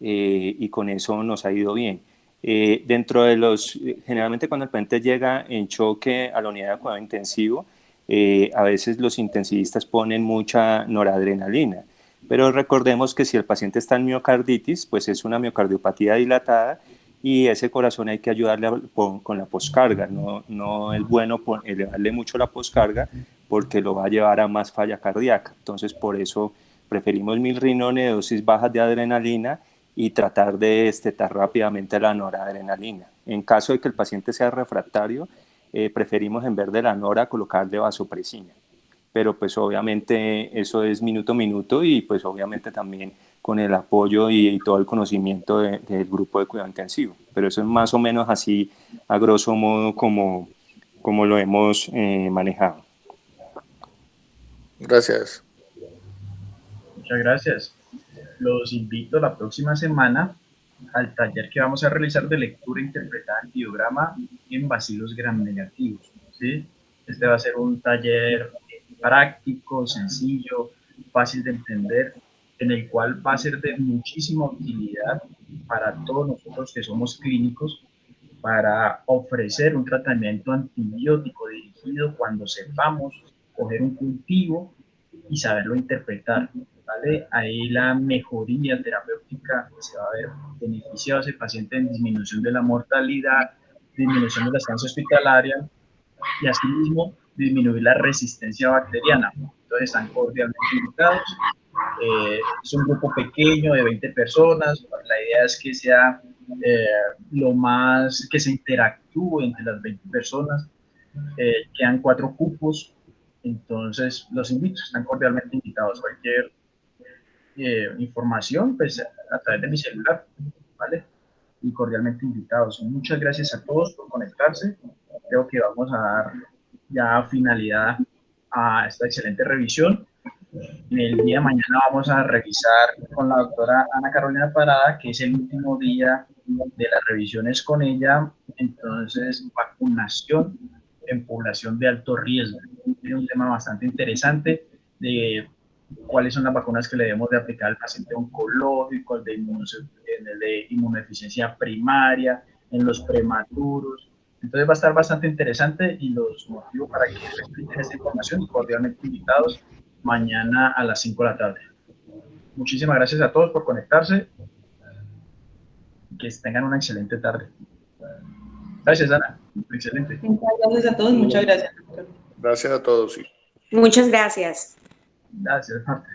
y con eso nos ha ido bien. Generalmente cuando el paciente llega en choque a la unidad de cuidado intensivo, a veces los intensivistas ponen mucha noradrenalina, pero recordemos que si el paciente está en miocarditis, pues es una miocardiopatía dilatada y ese corazón hay que ayudarle con la poscarga. No es bueno elevarle mucho la poscarga porque lo va a llevar a más falla cardíaca. Entonces por eso preferimos milrinone de dosis bajas de adrenalina y tratar de destetar rápidamente la noradrenalina. En caso de que el paciente sea refractario, preferimos en vez de la nora colocarle vasopresina. Pero pues obviamente eso es minuto a minuto y pues obviamente también con el apoyo y todo el conocimiento del grupo de cuidado intensivo. Pero eso es más o menos así, a grosso modo, como lo hemos manejado. Gracias. Muchas gracias. Los invito la próxima semana al taller que vamos a realizar de lectura interpretada en ideograma en bacilos gram negativos, ¿sí? Este va a ser un taller práctico, sencillo, fácil de entender, en el cual va a ser de muchísima utilidad para todos nosotros que somos clínicos, para ofrecer un tratamiento antibiótico dirigido cuando sepamos coger un cultivo y saberlo interpretar, ¿vale? Ahí la mejoría terapéutica se va a ver beneficiado a ese paciente en disminución de la mortalidad, disminución de la estancia hospitalaria y asimismo disminuir la resistencia bacteriana. Entonces están cordialmente invitados. Es un grupo pequeño de 20 personas. La idea es que sea que se interactúe entre las 20 personas. Quedan 4 cupos. Entonces los invito, están cordialmente invitados. Cualquier información, pues a través de mi celular, ¿vale? Y cordialmente invitados. Muchas gracias a todos por conectarse. Creo que vamos a dar ya finalidad a esta excelente revisión. En el día de mañana vamos a revisar con la doctora Ana Carolina Parada, que es el último día de las revisiones con ella. Entonces, vacunación en población de alto riesgo. Es un tema bastante interesante de cuáles son las vacunas que le debemos de aplicar al paciente oncológico, el de inmunodeficiencia primaria, en los prematuros. Entonces va a estar bastante interesante y los motivo para que expliquen esta información, cordialmente invitados mañana a las 5 de la tarde. Muchísimas gracias a todos por conectarse. Que tengan una excelente tarde. Gracias, Ana. Excelente. Muchas gracias a todos. Muchas gracias. Gracias a todos. Sí. Muchas gracias. Gracias, Marta.